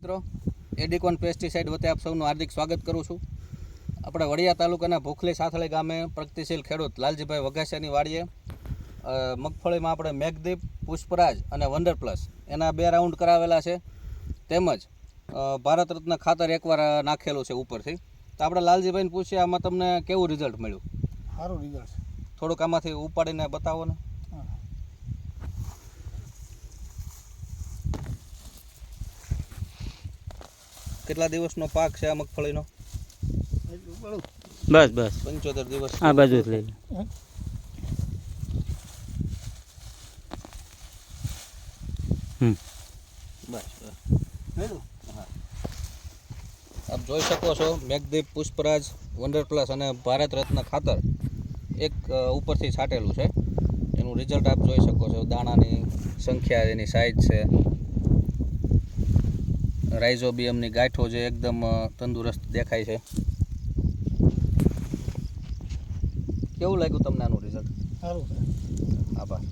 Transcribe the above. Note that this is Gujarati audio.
મિત્રો, એડિકોન પેસ્ટિસાઇડ વતી આપ સૌનું હાર્દિક સ્વાગત કરું છું. આપણે વડિયા તાલુકાના ભૂખલી સાથળી ગામે પ્રગતિશીલ ખેડૂત લાલજીભાઈ વઘાસિયાની વાડીએ મગફળીમાં આપણે મેઘદીપ, પુષ્પરાજ અને વંડર પ્લસ એના 2 રાઉન્ડ કરાવેલા છે. તેમજ ભારત રત્ન ખાતર એકવાર નાખેલું છે ઉપરથી. તો આપણે લાલજીભાઈને પૂછીએ આમાં તમને કેવું રિઝલ્ટ મળ્યું? સારું રિઝલ્ટ છે. થોડુંક આમાંથી ઉપાડીને બતાવો ને. કેટલા દિવસનો પાક છે આ મગફળીનો? બસ બસ 75 દિવસ. આ બાજુ જ લઈ બસ આપ જોઈ શકો છો મેઘદીપ, પુષ્પરાજ, વંડર પ્લસ અને ભારત રત્ન ખાતર એક ઉપરથી છાંટેલું છે. એનું રિઝલ્ટ આપ જોઈ શકો છો. દાણાની સંખ્યા, એની સાઇઝ છે, રાઇઝોબિયમની ગાંઠો જે એકદમ તંદુરસ્ત દેખાય છે. કેવું લાગ્યું તમને આનું રિઝલ્ટ? સારું છે. આભાર.